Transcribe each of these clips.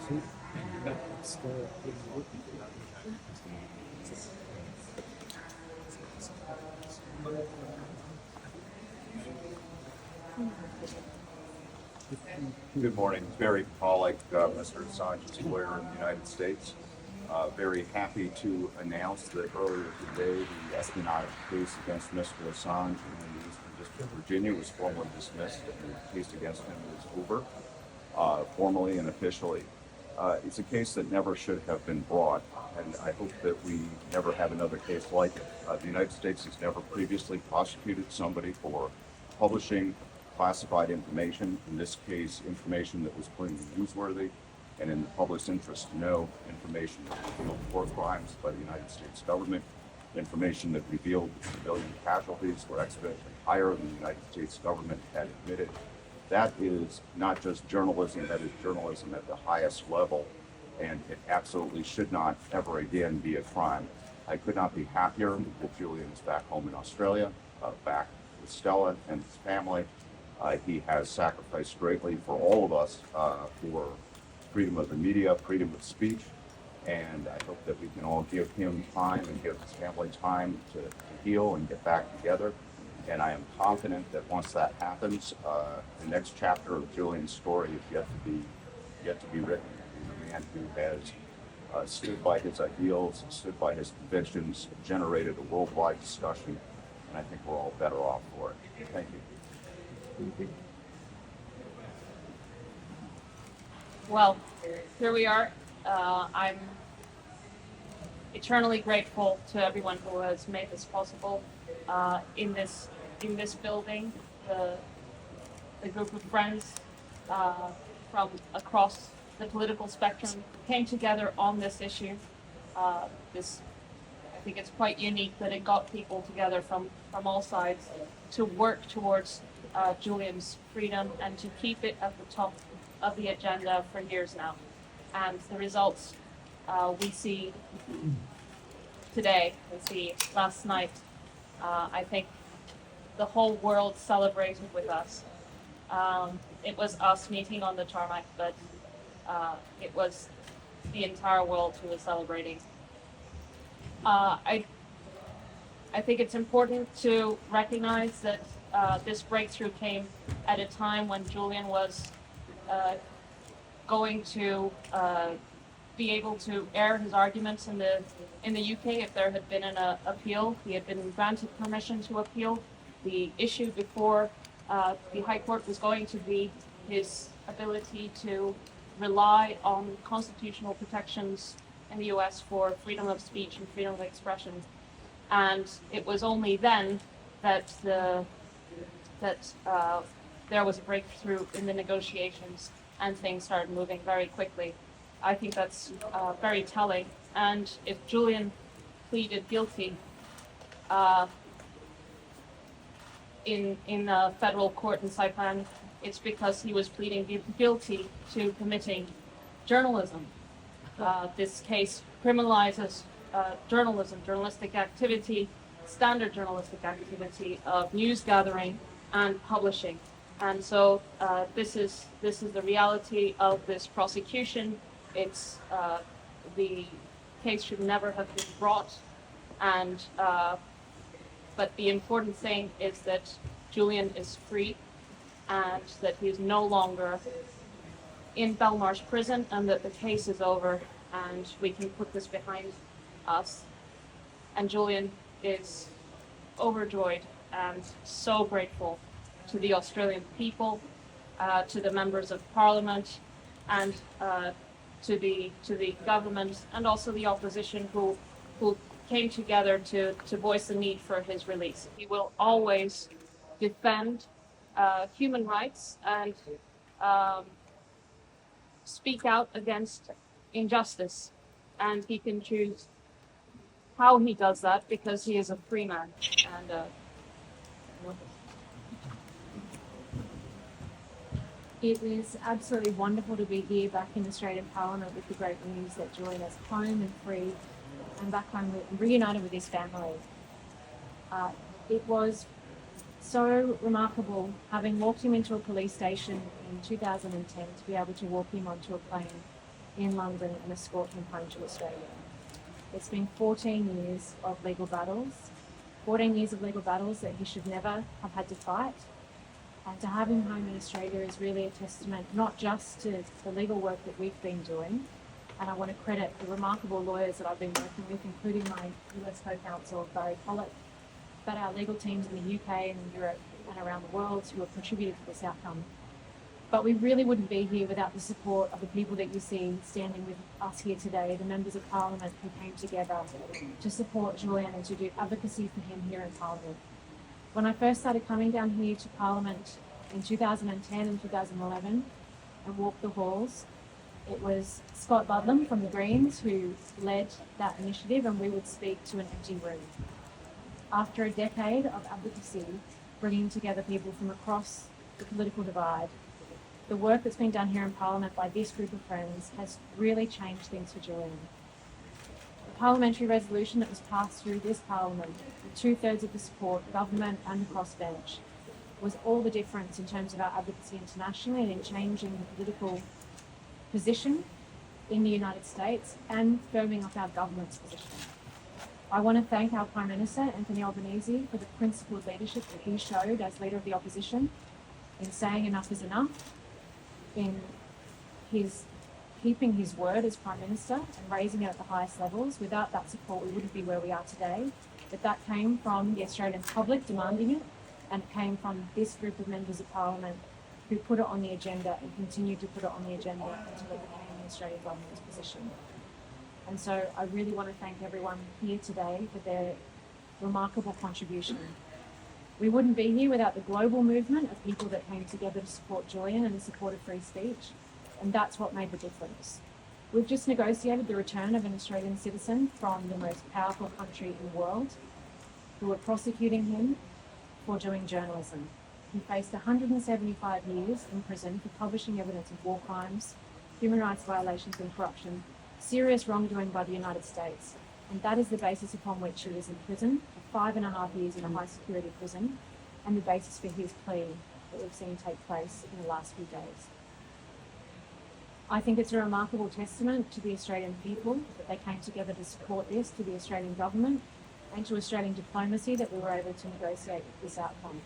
Good morning. Barry Pollock, Mr. Assange's lawyer in the United States. Very happy to announce that earlier today the espionage case against Mr. Assange in the Eastern District of Virginia was formally dismissed and the case against him is over, formally and officially. It's a case that never should have been brought, and I hope that we never have another case like it. The United States has never previously prosecuted somebody for publishing classified information, in this case information that was plainly newsworthy and in the public's interest to know, information that revealed war crimes by the United States government, information that revealed civilian casualties were exponentially higher than the United States government had admitted. That is not just journalism, that is journalism at the highest level, and it absolutely should not ever again be a crime. I could not be happier that Julian is back home in Australia, back with Stella and his family. He has sacrificed greatly for all of us for freedom of the media, freedom of speech, and I hope that we can all give him time and give his family time to heal and get back together. And I am confident that once that happens, the next chapter of Julian's story is yet to be written. He's a man who has stood by his ideals, stood by his convictions, generated a worldwide discussion, and I think we're all better off for it. Thank you. Well, here we are. I'm eternally grateful to everyone who has made this possible. In this building, the group of friends from across the political spectrum came together on this issue. I think it's quite unique that it got people together from all sides to work towards Julian's freedom and to keep it at the top of the agenda for years now. And the results we see today, we see last night, I think the whole world celebrated with us. It was us meeting on the tarmac, but it was the entire world who was celebrating. I think it's important to recognize that this breakthrough came at a time when Julian was going to be able to air his arguments in the UK if there had been an appeal. He had been granted permission to appeal. The issue before the High Court was going to be his ability to rely on constitutional protections in the US for freedom of speech and freedom of expression. And it was only then that there was a breakthrough in the negotiations and things started moving very quickly. I think that's very telling. And if Julian pleaded guilty in a federal court in Saipan, it's because he was pleading guilty to committing journalism. This case criminalizes journalism, journalistic activity, standard journalistic activity of news gathering and publishing. And so this is the reality of this prosecution. It's the case should never have been brought, and but the important thing is that Julian is free and that he is no longer in Belmarsh prison, and that the case is over and we can put this behind us. And Julian is overjoyed and so grateful to the Australian people, to the members of Parliament, and to the government, and also the opposition who came together to voice the need for his release. He will always defend human rights and speak out against injustice, and he can choose how he does that because he is a free man. And it is absolutely wonderful to be here back in Australian Parliament with the great news that Julian is home and free and back home reunited with his family. It was so remarkable having walked him into a police station in 2010 to be able to walk him onto a plane in London and escort him home to Australia. It's been 14 years of legal battles, 14 years of legal battles that he should never have had to fight. And to have him home in Australia is really a testament not just to the legal work that we've been doing, and I want to credit the remarkable lawyers that I've been working with, including my US co-counsel, Barry Pollock, but our legal teams in the UK and in Europe and around the world who have contributed to this outcome. But we really wouldn't be here without the support of the people that you see standing with us here today, the members of Parliament who came together to support Julian and to do advocacy for him here in Parliament. When I first started coming down here to Parliament in 2010 and 2011 and walked the halls, it was Scott Ludlam from the Greens who led that initiative, and we would speak to an empty room. After a decade of advocacy, bringing together people from across the political divide, the work that's been done here in Parliament by this group of friends has really changed things for Julian. The parliamentary resolution that was passed through this Parliament, with 2/3 of the support, government and the crossbench, was all the difference in terms of our advocacy internationally and in changing the political position in the United States and firming up our government's position. I want to thank our Prime Minister, Anthony Albanese, for the principled leadership that he showed as Leader of the Opposition in saying enough is enough, in his keeping his word as Prime Minister and raising it at the highest levels. Without that support, we wouldn't be where we are today. But that came from the Australian public demanding it, and it came from this group of members of Parliament who put it on the agenda and continued to put it on the agenda until it became the Australian government's position. And so I really want to thank everyone here today for their remarkable contribution. We wouldn't be here without the global movement of people that came together to support Julian and in support of free speech, and that's what made the difference. We've just negotiated the return of an Australian citizen from the most powerful country in the world, who were prosecuting him for doing journalism. He faced 175 years in prison for publishing evidence of war crimes, human rights violations and corruption, serious wrongdoing by the United States. And that is the basis upon which he was in prison for 5.5 years in a high security prison, and the basis for his plea that we've seen take place in the last few days. I think it's a remarkable testament to the Australian people that they came together to support this, to the Australian government and to Australian diplomacy that we were able to negotiate this outcome.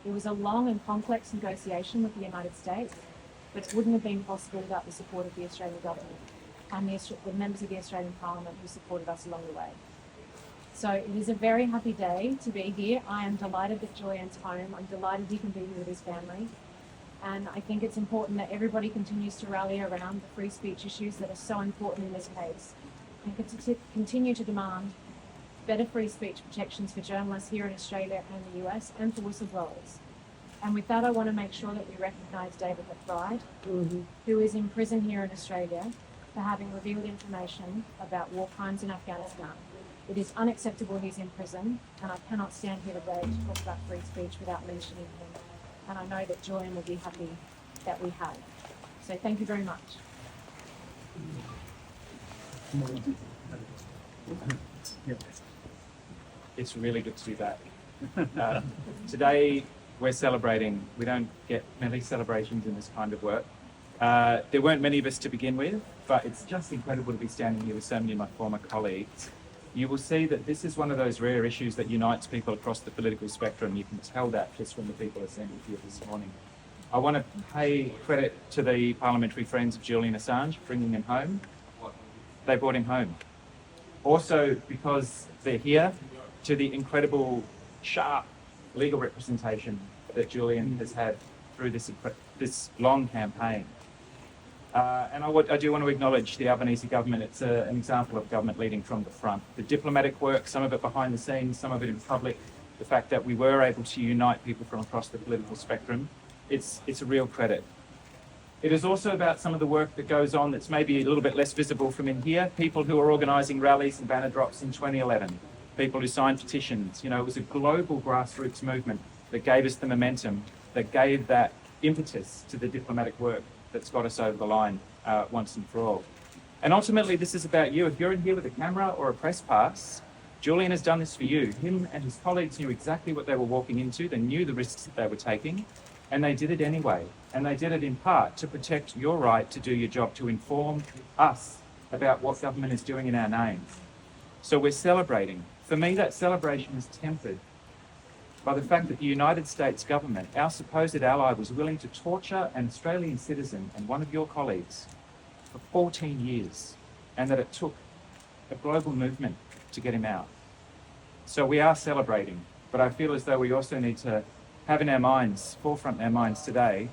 It was a long and complex negotiation with the United States, but it wouldn't have been possible without the support of the Australian government and the members of the Australian Parliament who supported us along the way. So it is a very happy day to be here. I am delighted that Julian's home. I'm delighted he can be here with his family. And I think it's important that everybody continues to rally around the free speech issues that are so important in this case and continue to demand better free speech protections for journalists here in Australia and the US and for whistleblowers. And with that, I want to make sure that we recognise David McBride, who is in prison here in Australia for having revealed information about war crimes in Afghanistan. It is unacceptable he's in prison, and I cannot stand here today to talk about free speech without mentioning him. And I know that Julian will be happy that we have. So thank you very much. It's really good to be back. Today we're celebrating. We don't get many celebrations in this kind of work. There weren't many of us to begin with, but it's just incredible to be standing here with so many of my former colleagues. You will see that this is one of those rare issues that unites people across the political spectrum. You can tell that just from the people assembled here this morning. I want to pay credit to the parliamentary friends of Julian Assange for bringing him home. They brought him home. Also, because they're here, to the incredible, sharp legal representation that Julian has had through this long campaign. And I do want to acknowledge the Albanese government. It's an example of government leading from the front. The diplomatic work, some of it behind the scenes, some of it in public, the fact that we were able to unite people from across the political spectrum, it's a real credit. It is also about some of the work that goes on that's maybe a little bit less visible from in here, people who are organising rallies and banner drops in 2011, people who signed petitions. You know, it was a global grassroots movement that gave us the momentum, that gave that impetus to the diplomatic work that's got us over the line once and for all. And ultimately, this is about you. If you're in here with a camera or a press pass, Julian has done this for you. Him and his colleagues knew exactly what they were walking into. They knew the risks that they were taking. And they did it anyway. And they did it in part to protect your right to do your job, to inform us about what government is doing in our names. So we're celebrating. For me, that celebration is tempered by the fact that the United States government, our supposed ally, was willing to torture an Australian citizen and one of your colleagues for 14 years, and that it took a global movement to get him out. So we are celebrating, but I feel as though we also need to have in our minds, forefront in our minds today,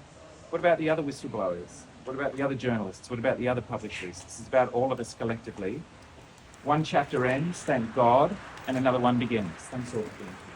what about the other whistleblowers? What about the other journalists? What about the other publishers? This is about all of us collectively. One chapter ends, thank God, and another one begins. Thanks all for being here.